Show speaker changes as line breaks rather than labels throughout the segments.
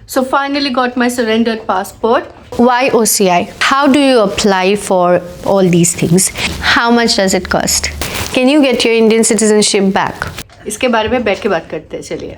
So finally got my surrendered passport. Why OCI? How do you apply for all these things? How much does it cost? Can you get your Indian citizenship back? इसके बारे में बैठ के बात करते हैं, चलिए।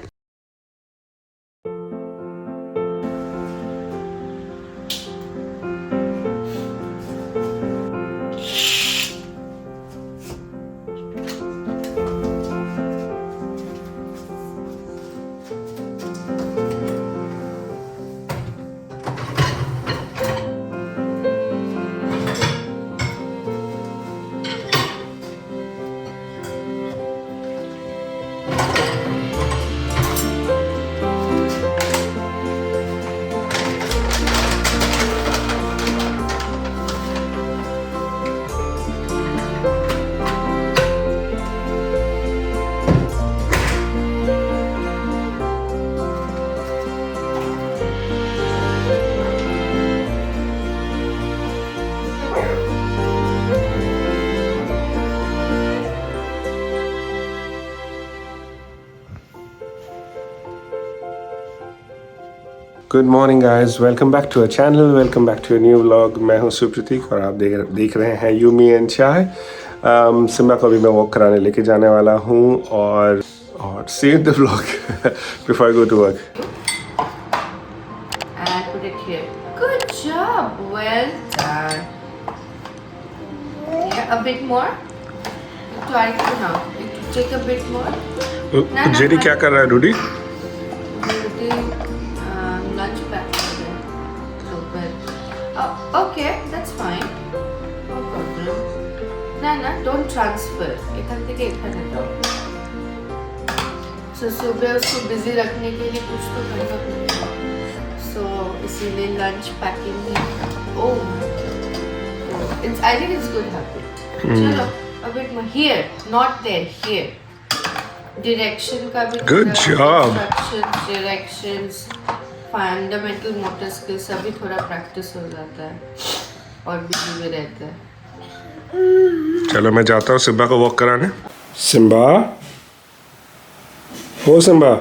Good morning guys, welcome back to a channel, welcome back to a new vlog. मैं हूं सुप्रतीक और आप देख रहे हैं यूमी एंड चाय। सिम्बा को अभी मैं वॉक कराने लेके जाने वाला हूं और save the vlog before I go to work.
And put it here. Good job. Well done. Yeah, a bit more. Try to now. Take a bit more.
JD क्या कर रहा है Rudy?
Lunch pack. Okay, that's fine. No problem. No, don't transfer. एखान থেকে এখানে जाओ. So सुबह उसको busy रखने के लिए कुछ तो करना पड़ेगा. So इसीलिए lunch packing में. Oh my God. I think it's good habit. चलो, a bit more here, not there, here. Direction का भी.
Good job.
Instructions, directions. Fundamental motor skills सभी थोड़ा प्रैक्टिस हो जाता है और बिजी में रहता है।
चलो मैं जाता हूँ सिम्बा को वॉक कराने। सिम्बा, हो Simba,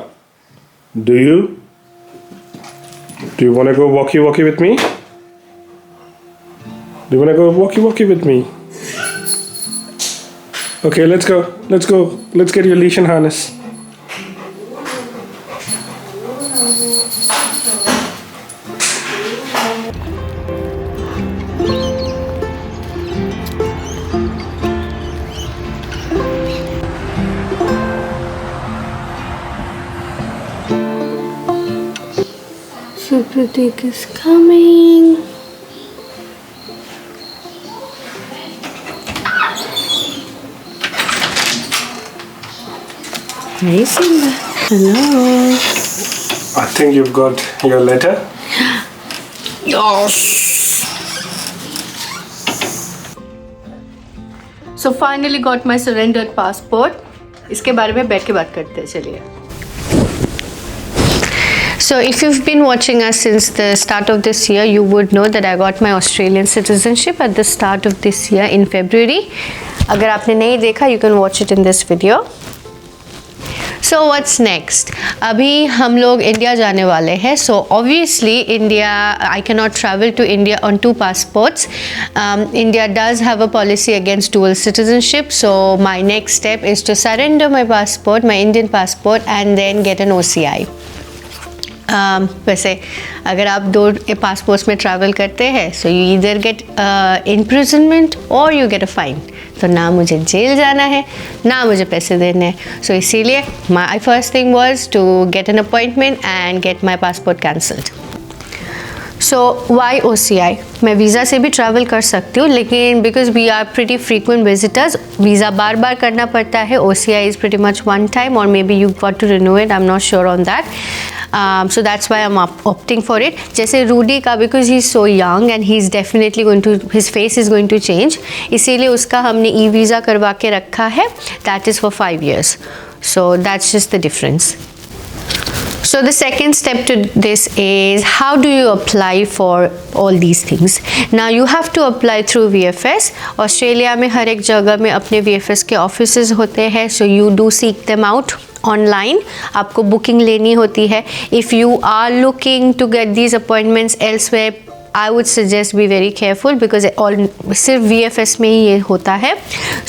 do you want to go walkie with me? Do you want to go walkie with me? Okay, let's get your leash and harness.
Supratik is coming. Hey Simba. Hello.
I think you've got your letter.
Yes. So finally got my surrendered passport. इसके बारे में बैठ के बात करते हैं, चलिए। So if you've been watching us since the start of this year, you would know that I got my Australian citizenship at the start of this year in February. अगर आपने नहीं देखा, you can watch it in this video. So what's next? अभी हम लोग India जाने वाले हैं. So obviously India, I cannot travel to India on 2 passports. India does have a policy against dual citizenship. So my next step is to surrender my passport, my Indian passport, and then get an OCI. वैसे अगर आप 2 passports में travel करते हैं so you either get imprisonment or you get a fine. तो ना मुझे jail जाना है ना मुझे पैसे देने हैं. सो इसीलिए my first thing was to get an appointment and get my passport cancelled. So why OCI? मैं वीज़ा से भी ट्रैवल कर सकती हूँ लेकिन because we are pretty frequent visitors visa बार बार करना पड़ता है. OCI is pretty much one time और maybe you got to renew it. I am not sure on that. So that's why I'm opting for it. जैसे रूडी का because he's so young and he's definitely going to, his face is going to change, इसीलिए उसका हमने e-visa करवा के रखा है. That is for 5 years. So that's just the difference. So the second step to this is how do you apply for all these things? Now you have to apply through VFS. Australia में हर एक जगह में अपने VFS के offices होते हैं. So you do seek them out online आपको booking लेनी होती है. If you are looking to get these appointments elsewhere, I would suggest be very careful because all सिर्फ VFS में ही ये होता है.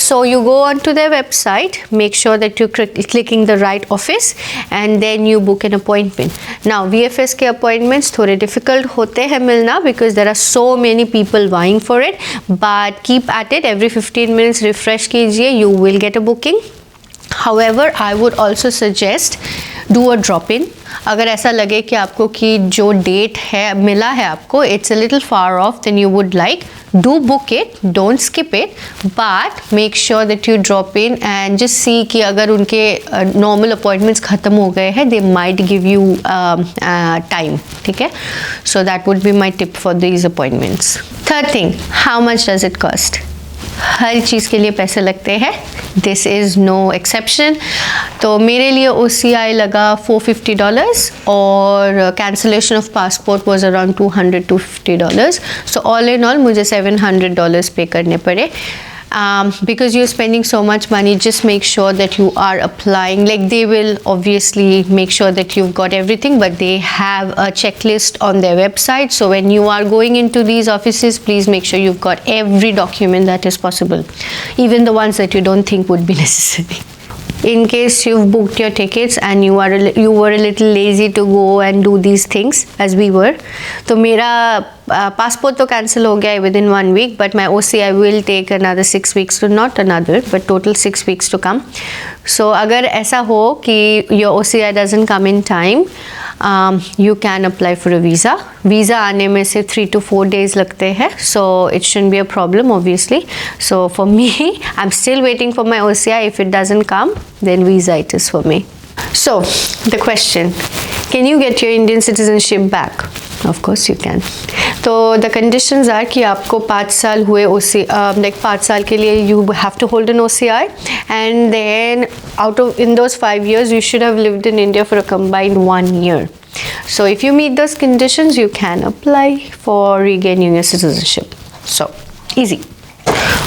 So you go on to their website, make sure that you're clicking the right office and then you book an appointment. Now VFS के appointments थोड़े difficult होते हैं मिलना because there are so many people vying for it, but keep at it. Every 15 minutes refresh कीजिए, you will get a booking. However, I would also suggest do a drop in. अगर ऐसा लगे कि आपको कि जो डेट है मिला है आपको it's a little far off than you would like, do book it, don't skip it, but make sure that you drop in and just see कि अगर उनके normal appointments ख़त्म हो गए हैं they might give you time. ठीक है, so that would be my tip for these appointments. Third thing, how much does it cost? हर चीज़ के लिए पैसे लगते हैं. This is no exception. तो मेरे लिए OCI लगा $450 और cancellation of passport was around $200-250. So all in all मुझे $700 पे करने पड़े. Because you're spending so much money, just make sure that you are applying. Like they will obviously make sure that you've got everything, but they have a checklist on their website. So when you are going into these offices, please make sure you've got every document that is possible, even the ones that you don't think would be necessary. In case you've booked your tickets and you were a little lazy to go and do these things as we were, तो मेरा passport तो cancel हो गया within 1 week, but my OCI will take another 6 weeks to, not another, but total 6 weeks to come. So अगर ऐसा हो कि your OCI doesn't come in time, you can apply for a visa. Visa आने में से 3 to 4 days लगते हैं, so it shouldn't be a problem obviously. So for me, I'm still waiting for my OCI. If it doesn't come, then visa it is for me. So the question, can you get your Indian citizenship back? Of course you can. तो the conditions are कि आपको 5 साल हुए like 5 साल के लिए you have to hold an OCI, and then in those 5 years you should have lived in India for a combined 1 year. So if you meet those conditions, you can apply for regaining your citizenship. So easy.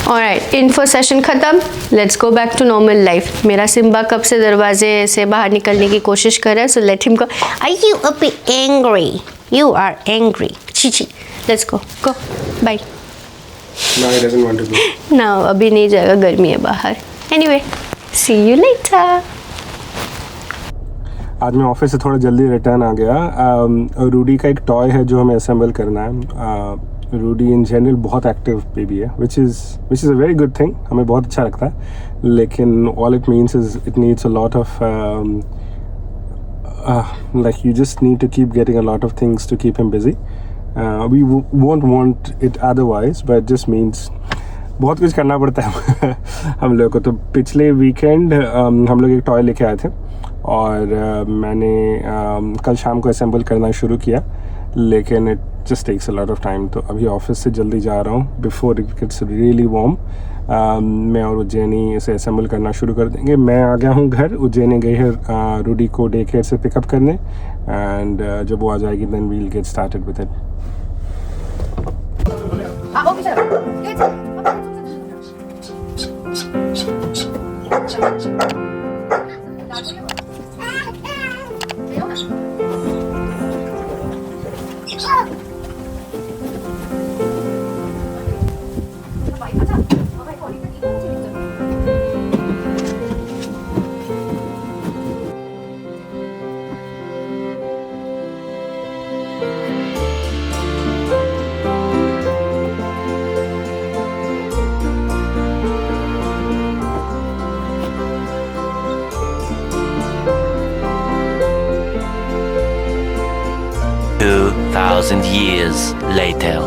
Alright, info session खत्म. Let's go back to normal life. मेरा Simba कब से दरवाजे से बाहर निकलने की कोशिश कर रहा है, so let him go. Are you a bit angry? You are angry. Chichi. Let's go. Go. Bye.
No, he doesn't want to go.
No, अभी नहीं जाएगा, गर्मी है बाहर. Anyway, see you later.
आज मैं ऑफिस से थोड़ा जल्दी रिटर्न आ गया. रूडी का एक टॉय है जो हमें असेंबल करना है. रूडी इन जनरल बहुत एक्टिव बेबी है, which is a very good thing. हमें बहुत अच्छा लगता है, लेकिन all it means is it needs a lot of like you just need to keep getting a lot of things to keep him busy. We won't want it otherwise, but it just means बहुत कुछ करना पड़ता है हम लोग को. तो पिछले वीकेंड हम लोग एक टॉय लेके आए थे और मैंने कल शाम को असेंबल करना शुरू किया, लेकिन it just takes a lot of time. तो अभी ऑफिस से जल्दी जा रहा हूँ before it gets really warm. मैं और उज्जैनी इसे असेंबल करना शुरू कर देंगे. मैं आ गया हूँ घर. उज्जैनी गई है रूडी को डे केयर से पिकअप करने, एंड जब वो आ जाएगी then we'll get started with it.
Years later.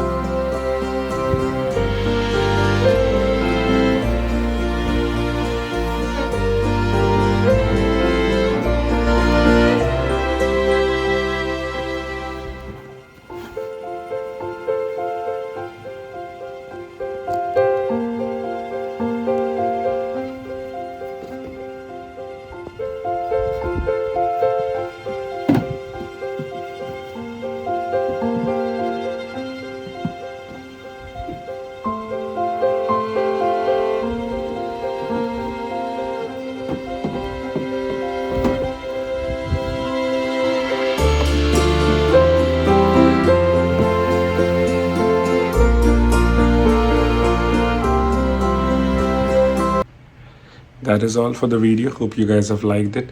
That is all for the video. Hope you guys have liked it.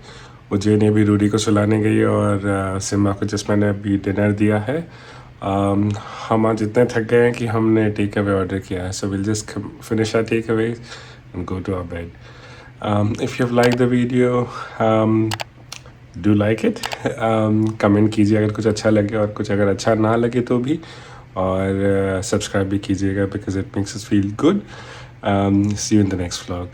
Ujjain अभी रूडी को सुलाने गई और सिम्बा को जस्ट मैंने अभी डिनर दिया है. हम आज इतने थक गए हैं कि हमने टेक अवे ऑर्डर किया है. So will just finish our take away and go to our bed. If you have like the video, do like it. Comment कीजिए अगर कुछ अच्छा लगे और कुछ अगर अच्छा ना लगे तो भी, और सब्सक्राइब भी कीजिएगा because it makes us feel good. See you in the next vlog.